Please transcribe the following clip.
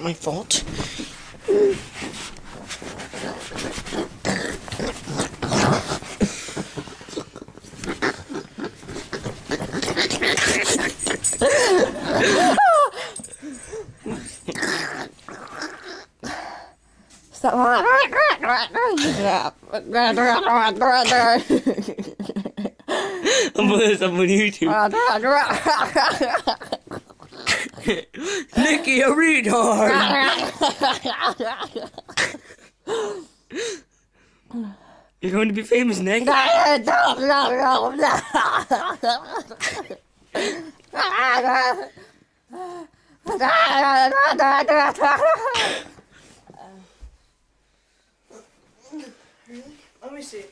not my fault. Stop. I'm putting this up on YouTube. Nicky, a retard! You're going to be famous, Nick. Let me see.